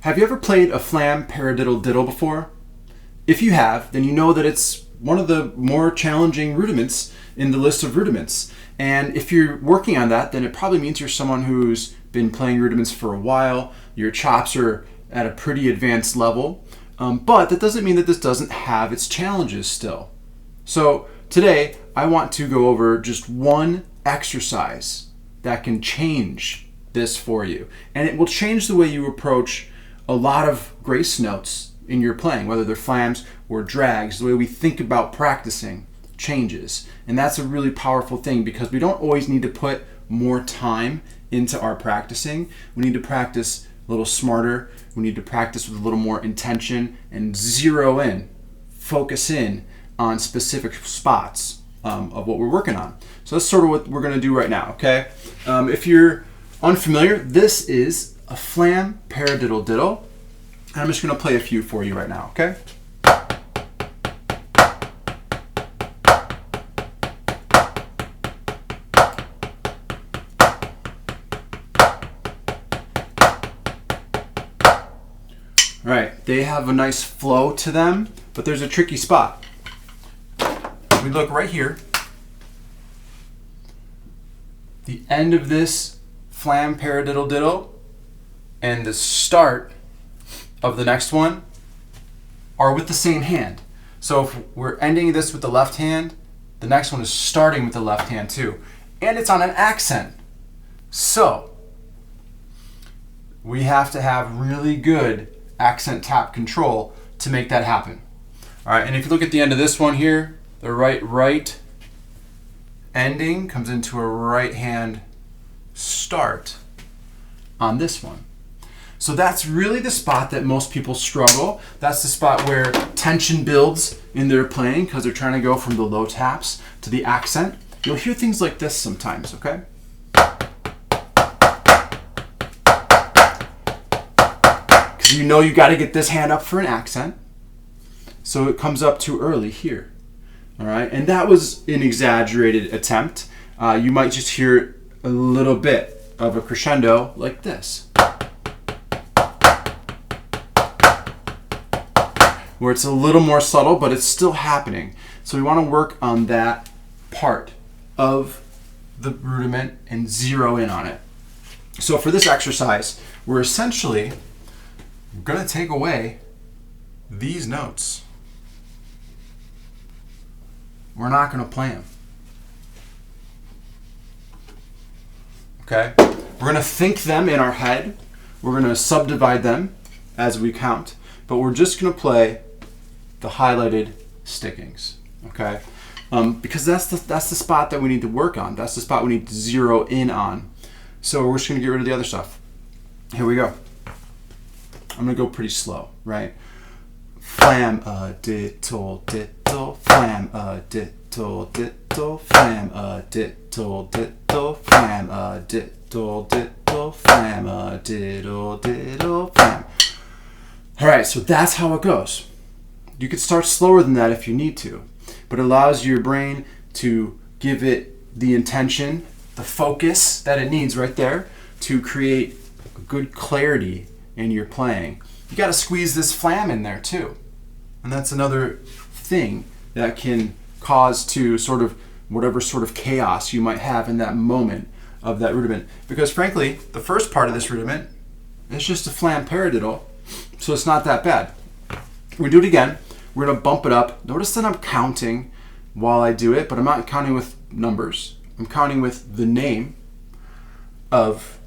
Have you ever played a Flam Paradiddle-diddle before? If you have, then you know that it's one of the more challenging rudiments in the list of rudiments. And if you're working on that, then it probably means you're someone who's been playing rudiments for a while. Your chops are at a pretty advanced level. But that doesn't mean that this doesn't have its challenges still. So today, I want to go over just one exercise that can change this for you. And it will change the way you approach a lot of grace notes in your playing, whether they're flams or drags. The way we think about practicing changes. And that's a really powerful thing because we don't always need to put more time into our practicing. We need to practice a little smarter. We need to practice with a little more intention and zero in, focus in on specific spots of what we're working on. So that's sort of what we're going to do right now, okay? If you're unfamiliar, this is a Flam Paradiddle-diddle. And I'm just going to play a few for you right now, okay? All right, they have a nice flow to them, but there's a tricky spot. We look right here. The end of this Flam Paradiddle-diddle and the start of the next one are with the same hand. So if we're ending this with the left hand, the next one is starting with the left hand too. And it's on an accent. So we have to have really good accent tap control to make that happen. All right, and if you look at the end of this one here, the right ending comes into a right hand start on this one. So that's really the spot that most people struggle. That's the spot where tension builds in their playing because they're trying to go from the low taps to the accent. You'll hear things like this sometimes, okay? Because you know you got to get this hand up for an accent. So it comes up too early here. All right, and that was an exaggerated attempt. You might just hear a little bit of a crescendo like this, where it's a little more subtle, but it's still happening. So we want to work on that part of the rudiment and zero in on it. So for this exercise, we're essentially going to take away these notes. We're not going to play them. Okay? We're going to think them in our head. We're going to subdivide them as we count. But we're just going to play the highlighted stickings. Okay? Because that's the spot that we need to work on. That's the spot we need to zero in on. So we're just going to get rid of the other stuff. Here we go. I'm going to go pretty slow, right? Flam-a-diddle-diddle, flam-a-diddle-diddle, flam-a-diddle-diddle, flam-a-diddle-diddle, flam-a-diddle-diddle, flam. All right, so that's how it goes. You could start slower than that if you need to, but it allows your brain to give it the intention, the focus that it needs right there to create a good clarity in your playing. You got to squeeze this flam in there too. And that's another thing that can cause to sort of whatever sort of chaos you might have in that moment of that rudiment. Because frankly, the first part of this rudiment is just a Flam Paradiddle, so it's not that bad. We do it again. We're going to bump it up. Notice that I'm counting while I do it, but I'm not counting with numbers. I'm counting with the name of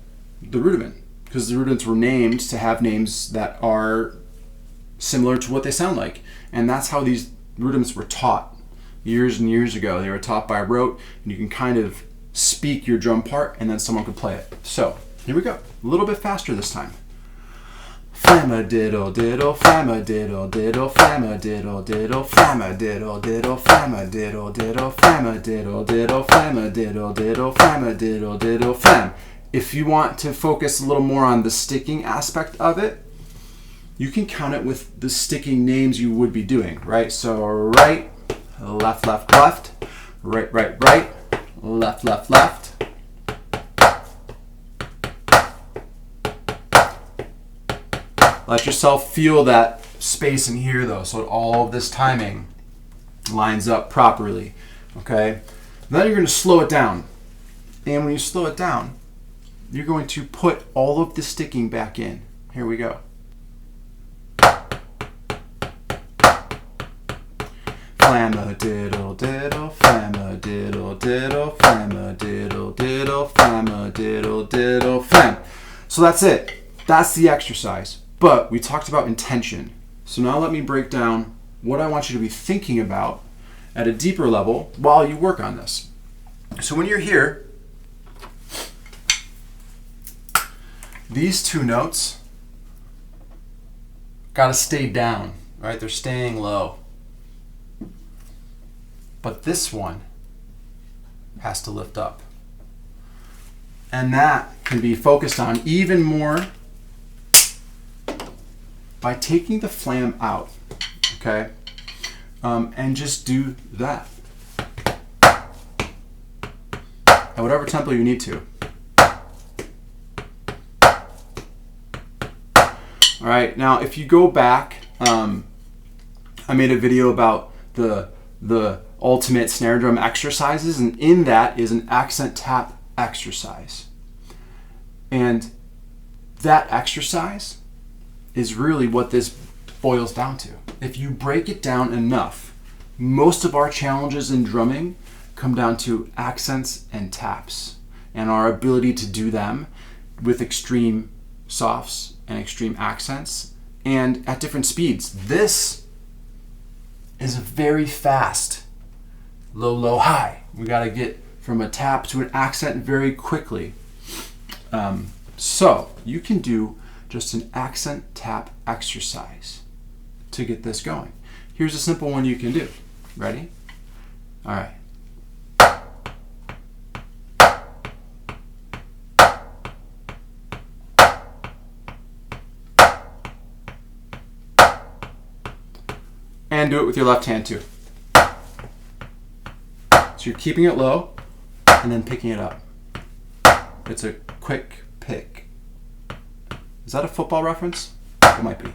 the rudiment, because the rudiments were named to have names that are similar to what they sound like. And that's how these rudiments were taught years and years ago. They were taught by rote, and you can kind of speak your drum part, and then someone could play it. So here we go. A little bit faster this time. Flam-a-diddle-diddle, flam-a-diddle-diddle, flam-a-diddle-diddle, flam-a-diddle-diddle, flam-a-diddle-diddle, flam-a-diddle-diddle, flam-a-diddle-diddle, flam-a-diddle-diddle, flam. If you want to focus a little more on the sticking aspect of it, you can count it with the sticking names you would be doing, right? So right, left, left, left, right, right, right, left, left, left. Let yourself feel that space in here though, so all of this timing lines up properly, okay? Then you're going to slow it down. And when you slow it down, you're going to put all of the sticking back in. Here we go. Flam-a-diddle-diddle, flam-a-diddle-diddle, flam-a-diddle-diddle, flam-a-diddle-diddle, flam. So that's it. That's the exercise. But we talked about intention. So now let me break down what I want you to be thinking about at a deeper level while you work on this. So when you're here, these two notes gotta stay down, right? They're staying low. But this one has to lift up. And that can be focused on even more by taking the flam out, okay? And just do that at whatever tempo you need to. All right, now if you go back, I made a video about the ultimate snare drum exercises, and in that is an accent tap exercise. And that exercise is really what this boils down to. If you break it down enough, most of our challenges in drumming come down to accents and taps and our ability to do them with extreme softs and extreme accents and at different speeds. This is a very fast low, low, high. We got to get from a tap to an accent very quickly. So you can do just an accent tap exercise to get this going. Here's a simple one you can do. Ready? All right. And do it with your left hand too. So you're keeping it low and then picking it up. It's a quick pick. Is that a football reference? It might be.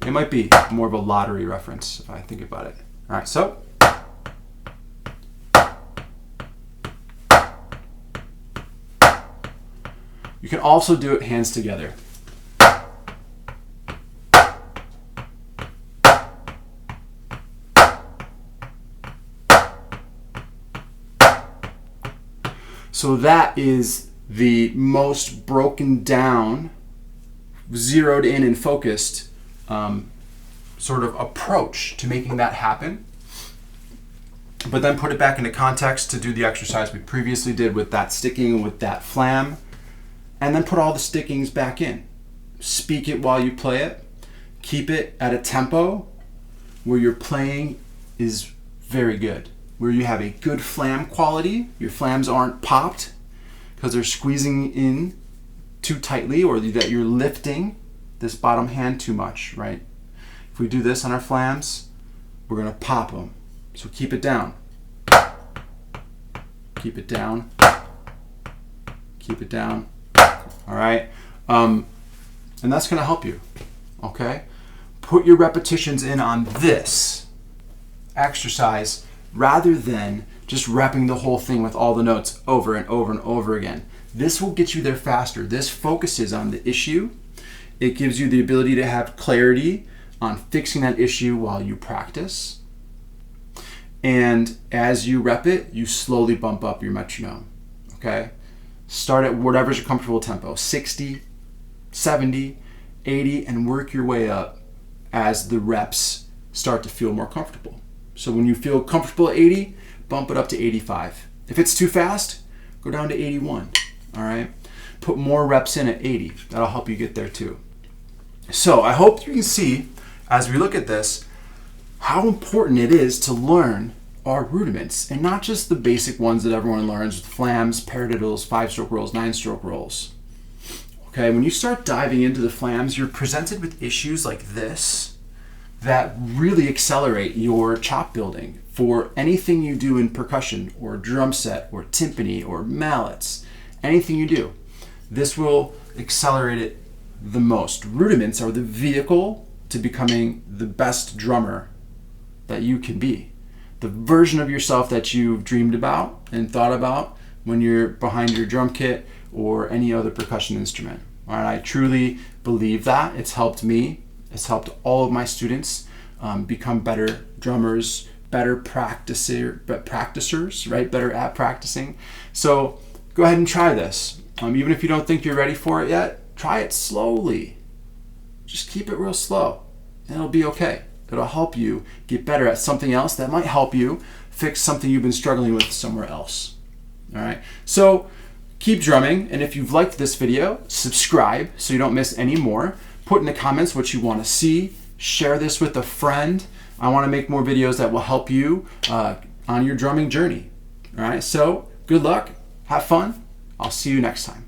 It might be more of a lottery reference if I think about it. All right, so. You can also do it hands together. So that is the most broken down, zeroed in and focused sort of approach to making that happen. But then put it back into context to do the exercise we previously did with that sticking and with that flam. And then put all the stickings back in. Speak it while you play it. Keep it at a tempo where your playing is very good. Where you have a good flam quality, your flams aren't popped because they're squeezing in too tightly or that you're lifting this bottom hand too much, right? If we do this on our flams, we're gonna pop them. So keep it down. Keep it down. Keep it down. All right? And that's gonna help you, okay? Put your repetitions in on this exercise rather than just repping the whole thing with all the notes over and over and over again. This will get you there faster. This focuses on the issue. It gives you the ability to have clarity on fixing that issue while you practice. And as you rep it, you slowly bump up your metronome, okay? Start at whatever's your comfortable tempo, 60, 70, 80, and work your way up as the reps start to feel more comfortable. So when you feel comfortable at 80, bump it up to 85. If it's too fast, go down to 81, all right? Put more reps in at 80. That'll help you get there too. So I hope you can see, as we look at this, how important it is to learn our rudiments, and not just the basic ones that everyone learns with flams, paradiddles, 5-stroke rolls, 9-stroke rolls. Okay, when you start diving into the flams, you're presented with issues like this that really accelerate your chop building for anything you do in percussion or drum set or timpani or mallets, anything you do. This will accelerate it the most. Rudiments are the vehicle to becoming the best drummer that you can be. The version of yourself that you've dreamed about and thought about when you're behind your drum kit or any other percussion instrument. All right, I truly believe that. It's helped me. It's helped all of my students become better drummers, better practicers, right? Better at practicing. So go ahead and try this. Even if you don't think you're ready for it yet, try it slowly. Just keep it real slow, and it'll be okay. It'll help you get better at something else that might help you fix something you've been struggling with somewhere else. All right, so keep drumming, and if you've liked this video, subscribe so you don't miss any more. Put in the comments what you want to see. Share this with a friend. I want to make more videos that will help you on your drumming journey. All right, so good luck, have fun. I'll see you next time.